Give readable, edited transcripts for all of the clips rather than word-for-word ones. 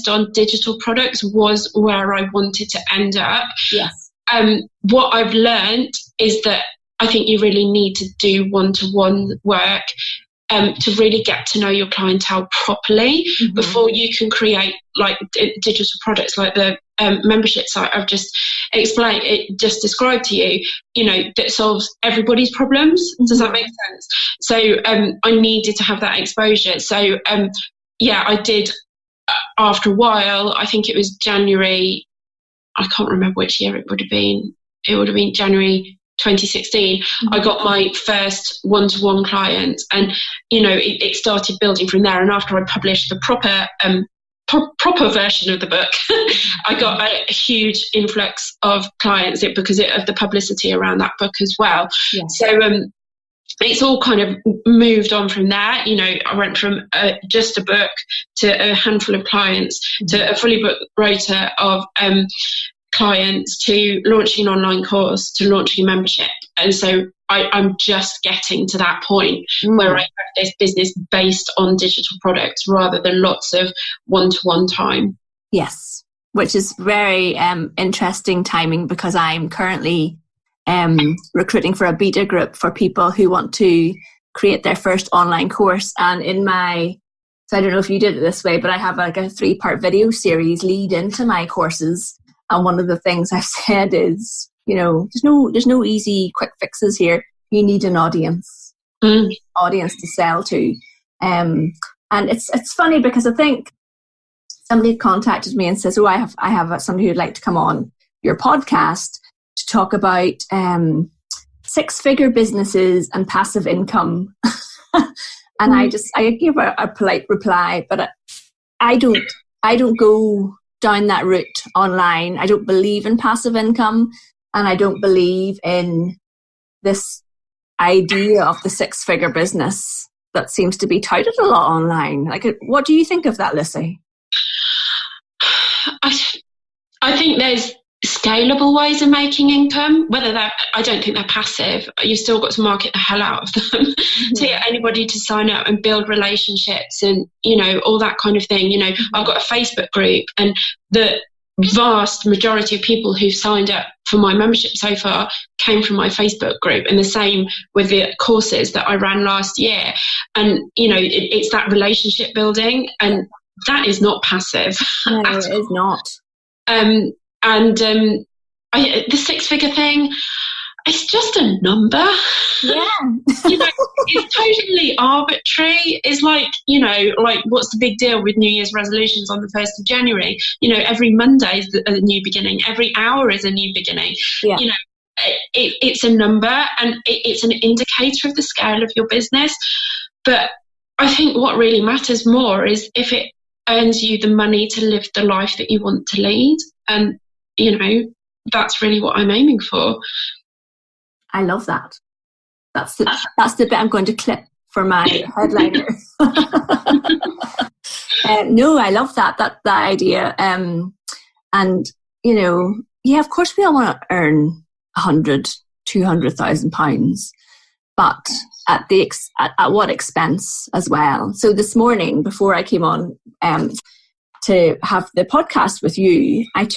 focused on digital products was where I wanted to end up. Yes. What I've learned is that I think you really need to do one-to-one work to really get to know your clientele properly before you can create like digital products like the membership site I've just described to you, that solves everybody's problems. Does that make sense? So I needed to have that exposure. So I did. After a while, I think it was January, I can't remember which year it would have been. It would have been January 2016. I got my first one-to-one client, and it started building from there. And after I published the proper version of the book, I got a huge influx of clients because of the publicity around that book as well. So it's all kind of moved on from there. I went from just a book to a handful of clients to a fully booked rota of clients to launching an online course to launching a membership. And so I'm just getting to that point where I have this business based on digital products rather than lots of one-to-one time. Yes, which is very interesting timing, because I'm currently recruiting for a beta group for people who want to create their first online course. And so I don't know if you did it this way, but I have like a 3-part video series lead into my courses. And one of the things I've said is, there's no easy quick fixes here. You need an audience, audience to sell to. And it's funny because I think somebody contacted me and says, I have somebody who'd like to come on your podcast to talk about 6-figure businesses and passive income. And I gave a polite reply, but I don't go down that route online. I don't believe in passive income, and I don't believe in this idea of the 6-figure business that seems to be touted a lot online. Like, what do you think of that, Lucy? I think there's scalable ways of making income, I don't think they're passive. You've still got to market the hell out of them to get anybody to sign up and build relationships and, all that kind of thing. I've got a Facebook group, and the vast majority of people who've signed up for my membership so far came from my Facebook group, and the same with the courses that I ran last year. And, it's that relationship building, and that is not passive. No, it is not. And the 6-figure thing, it's just a number. Yeah. It's totally arbitrary. It's like, what's the big deal with New Year's resolutions on the 1st of January? Every Monday is a new beginning. Every hour is a new beginning. Yeah. It's a number, and it's an indicator of the scale of your business. But I think what really matters more is if it earns you the money to live the life that you want to lead. And, that's really what I'm aiming for. I love that. That's the bit I'm going to clip for my headliner. No, I love that idea. And, of course we all want to earn 100, 200,000 pounds, but at what expense as well? So this morning, before I came on, to have the podcast with you, I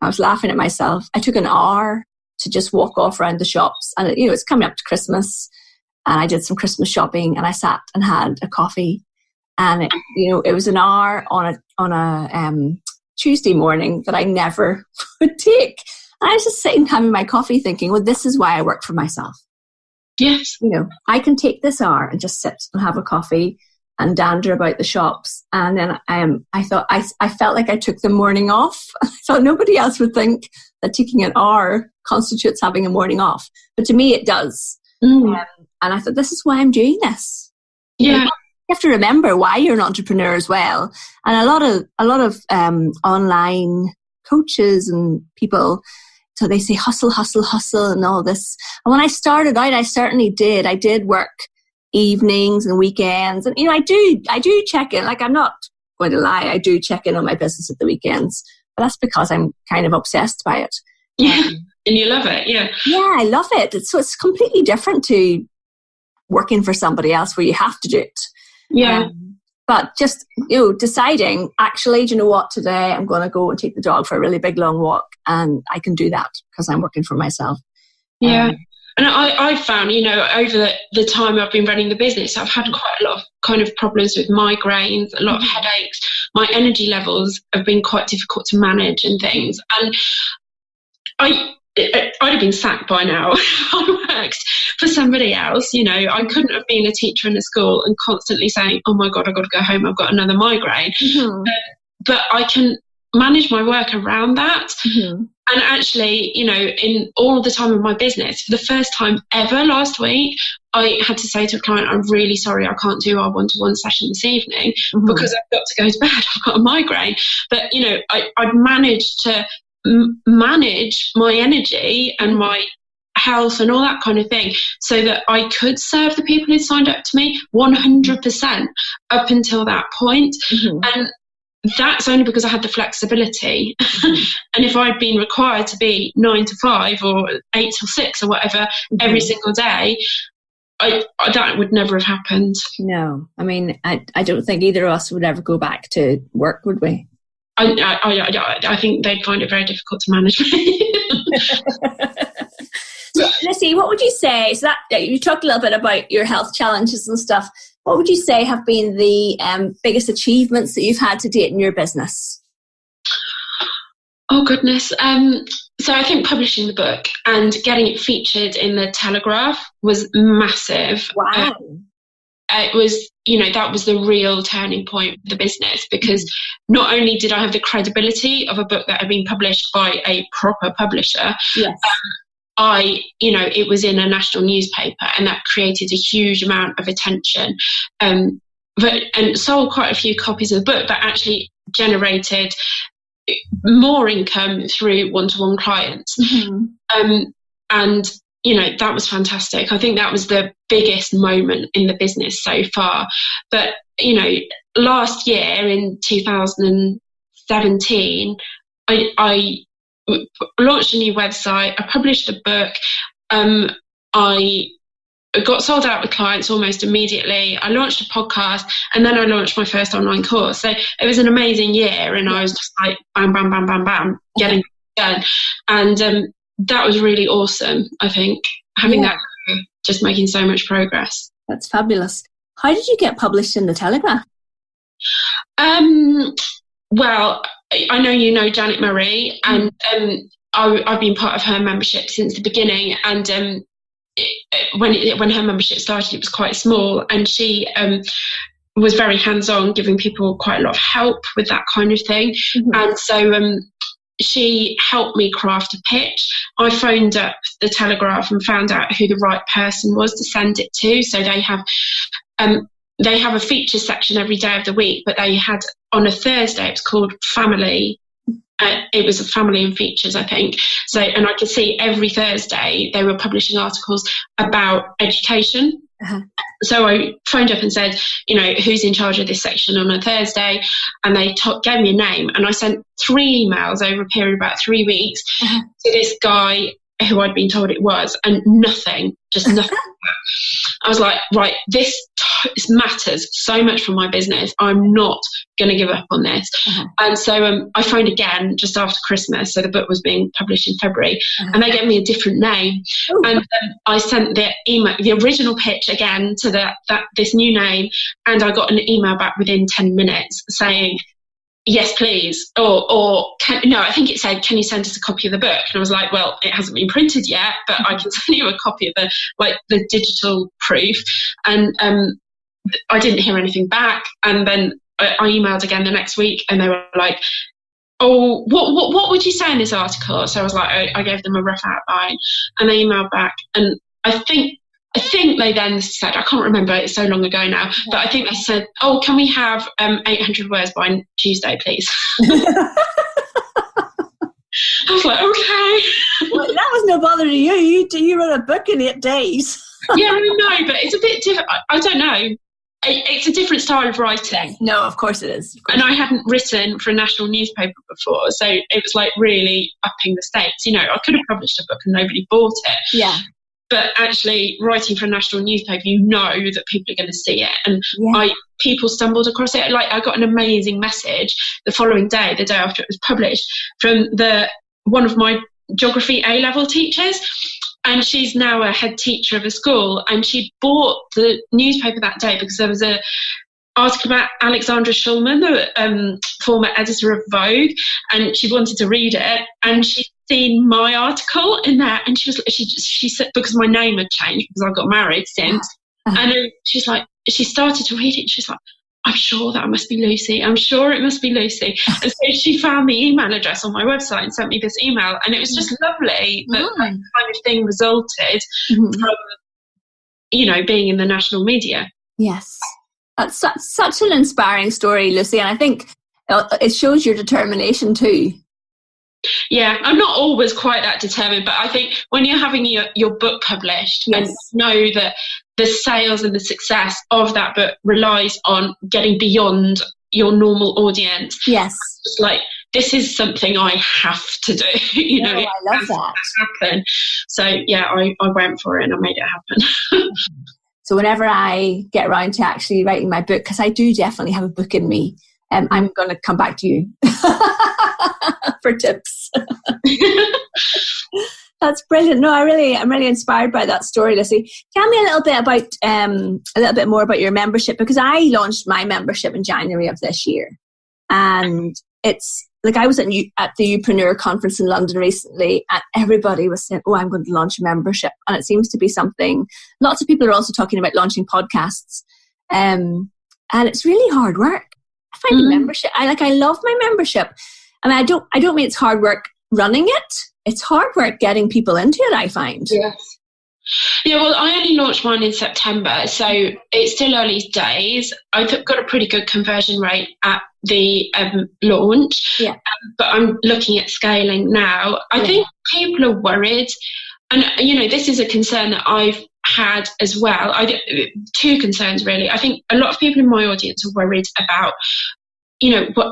was laughing at myself. I took an hour to just walk off around the shops, and it's coming up to Christmas, and I did some Christmas shopping, and I sat and had a coffee, and it was an hour on a Tuesday morning that I never would take. And I was just sitting having my coffee thinking, well, this is why I work for myself. Yes. I can take this hour and just sit and have a coffee and dander about the shops. And then I thought, I felt like I took the morning off. I thought nobody else would think that taking an hour constitutes having a morning off. But to me, it does. And I thought, this is why I'm doing this. Yeah. You have to remember why you're an entrepreneur as well. And a lot of online coaches and people, so they say hustle, hustle, hustle and all this. And when I started out, I certainly did. I did work evenings and weekends, and I do check in. Like, I'm not going to lie, I do check in on my business at the weekends, but that's because I'm kind of obsessed by it. Yeah. And you love it. Yeah I love it. It's completely different to working for somebody else where you have to do it. But just, deciding, actually, do you know what, today I'm going to go and take the dog for a really big long walk, and I can do that because I'm working for myself. Yeah. And I've found, over the time I've been running the business, I've had quite a lot of kind of problems with migraines, a lot of headaches. My energy levels have been quite difficult to manage and things. And I'd have been sacked by now. I worked for somebody else. I couldn't have been a teacher in a school and constantly saying, oh my God, I've got to go home, I've got another migraine. But I can manage my work around that. And actually, in all the time of my business, for the first time ever last week, I had to say to a client, I'm really sorry, I can't do our one-to-one session this evening because I've got to go to bed, I've got a migraine. But, I'd managed to manage my energy and my health and all that kind of thing so that I could serve the people who signed up to me 100% up until that point. And that's only because I had the flexibility. And if I'd been required to be 9 to 5 or 8 till 6 or whatever every single day, that would never have happened. No, I mean, I don't think either of us would ever go back to work, would we? I think they'd find it very difficult to manage me. So, Lucy, what would you say? So that you talked a little bit about your health challenges and stuff. What would you say have been the biggest achievements that you've had to date in your business? Oh, goodness. So I think publishing the book and getting it featured in the Telegraph was massive. Wow. It was, that was the real turning point for the business, because not only did I have the credibility of a book that had been published by a proper publisher, yes. It was in a national newspaper, and that created a huge amount of attention, and sold quite a few copies of the book, but actually generated more income through one-to-one clients. And that was fantastic. I think that was the biggest moment in the business so far. But last year in 2017, I launched a new website, I published a book, I got sold out with clients almost immediately, I launched a podcast, and then I launched my first online course. So it was an amazing year, and I was just like bam, bam, bam, bam, bam, getting it done. And that was really awesome, I think, having that, just making so much progress. That's fabulous. How did you get published in the Telegraph? Well, I know Janet Murray, and I've been part of her membership since the beginning. And when her membership started, it was quite small, and she was very hands-on, giving people quite a lot of help with that kind of thing. And so she helped me craft a pitch. I phoned up the Telegraph and found out who the right person was to send it to. So they have a feature section every day of the week, but they had on a Thursday, it was called Family. It was a Family and Features, I think. So, and I could see every Thursday they were publishing articles about education. So I phoned up and said, who's in charge of this section on a Thursday? And they gave me a name, and I sent 3 emails over a period of about 3 weeks to this guy who I'd been told it was, and nothing, just nothing. I was like, right, this matters so much for my business. I'm not going to give up on this. And so I phoned again just after Christmas. So the book was being published in February, and they gave me a different name. And I sent the email, the original pitch again to this new name, and I got an email back within 10 minutes saying, yes, please. I think it said, can you send us a copy of the book? And I was like, well, it hasn't been printed yet, but I can send you a copy of the digital proof. And I didn't hear anything back. And then I emailed again the next week, and they were like, oh, what would you say in this article? So I was like, I gave them a rough outline, and they emailed back. And I think they then said, I can't remember, it's so long ago now, but I think they said, oh, can we have 800 words by Tuesday, please? I was like, okay. Well, that was no bother to you. You wrote a book in 8 days. Yeah, I know, but it's a bit different. I don't know. It's a different style of writing. No, of course it is. And I hadn't written for a national newspaper before, so it was like really upping the stakes. I could have published a book and nobody bought it. Yeah. but actually writing for a national newspaper, you know that people are going to see it. And people stumbled across it. Like, I got an amazing message the following day, the day after it was published, from one of my geography A-level teachers. And she's now a head teacher of a school. And she bought the newspaper that day because there was a article about Alexandra Shulman, the former editor of Vogue, and she wanted to read it. And she'd seen my article in there, and she said, because my name had changed because I got married since, and she's like, she started to read it. And she's like, I'm sure that must be Lucy. I'm sure it must be Lucy. And so she found the email address on my website and sent me this email, and it was just lovely that kind of thing resulted from, being in the national media. Yes. That's such an inspiring story, Lucy, and I think it shows your determination too. Yeah, I'm not always quite that determined, but I think when you're having your book published and know that the sales and the success of that book relies on getting beyond your normal audience. Yes. It's like, this is something I have to do. I love that. Happen. So yeah, I went for it and I made it happen. So whenever I get around to actually writing my book, because I do definitely have a book in me, I'm going to come back to you for tips. That's brilliant. No, I'm really inspired by that story, Lucy. Tell me a little bit more about your membership, because I launched my membership in January of this year, and it's like, I was at the Youpreneur conference in London recently, and everybody was saying, "Oh, I'm going to launch a membership," and it seems to be something. Lots of people are also talking about launching podcasts, and it's really hard work. I find the membership. I love my membership. I mean, I don't mean it's hard work running it. It's hard work getting people into it, I find. Yes. Yeah, well, I only launched mine in September, so it's still early days. I've got a pretty good conversion rate at the launch, but I'm looking at scaling now. I think people are worried, and this is a concern that I've had as well. Two concerns really. I think a lot of people in my audience are worried about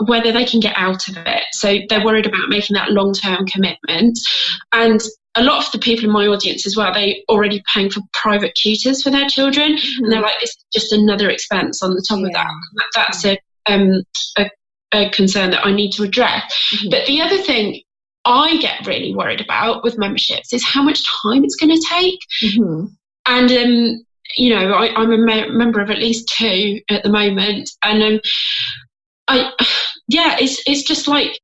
whether they can get out of it. So they're worried about making that long-term commitment. And a lot of the people in my audience as well, they already paying for private tutors for their children. And they're like, this is just another expense on the top of that. That's a concern that I need to address. But the other thing I get really worried about with memberships is how much time it's going to take. And, I'm a member of at least 2 at the moment. And it's just like,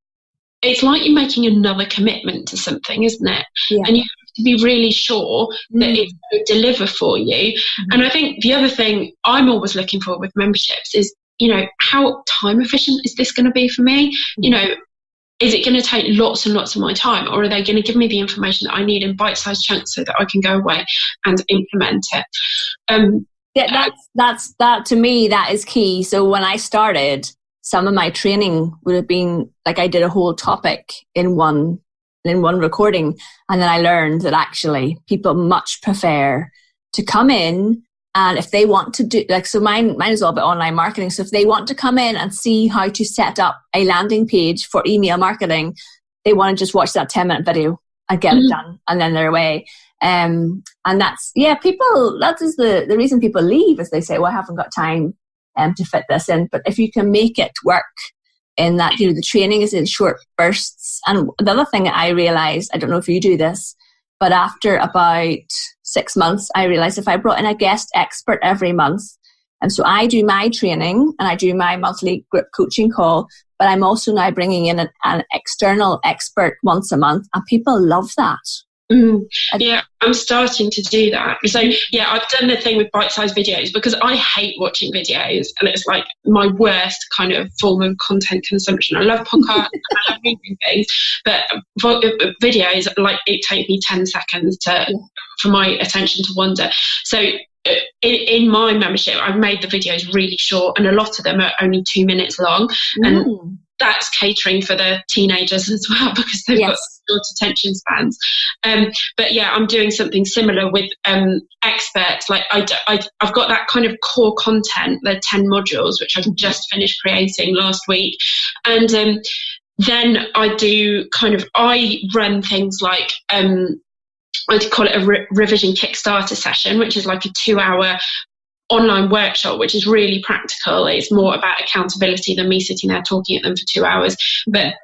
it's like you're making another commitment to something, isn't it? Yeah. And you have to be really sure that it's going to deliver for you. And I think the other thing I'm always looking for with memberships is, how time efficient is this going to be for me? Is it going to take lots and lots of my time, or are they going to give me the information that I need in bite-sized chunks so that I can go away and implement it? That to me, that is key. So when I started, some of my training would have been like, I did a whole topic in one recording, and then I learned that actually people much prefer to come in, and if they want to do so mine is all about online marketing. So if they want to come in and see how to set up a landing page for email marketing, they want to just watch that 10-minute video and get it done, and then they're away. And that's people. That is the reason people leave, is they say, "Well, I haven't got time to fit this in." But if you can make it work in that, the training is in short bursts. And the other thing that I realized, I don't know if you do this, but after about 6 months, I realized if I brought in a guest expert every month, and so I do my training and I do my monthly group coaching call, but I'm also now bringing in an external expert once a month, and people love that. Yeah, I'm starting to do that. So I've done the thing with bite-sized videos, because I hate watching videos, and it's like my worst kind of form of content consumption. I love podcasts and I love reading things, but videos, like, it takes me 10 seconds for my attention to wander. So in my membership, I've made the videos really short, and a lot of them are only 2 minutes long. And that's catering for the teenagers as well, because they've got short attention spans. But I'm doing something similar with experts. Like, I've got that kind of core content, the 10 modules, which I've just finished creating last week. And then I run things like I'd call it a revision Kickstarter session, which is like a 2-hour online workshop, which is really practical. It's more about accountability than me sitting there talking at them for 2 hours. But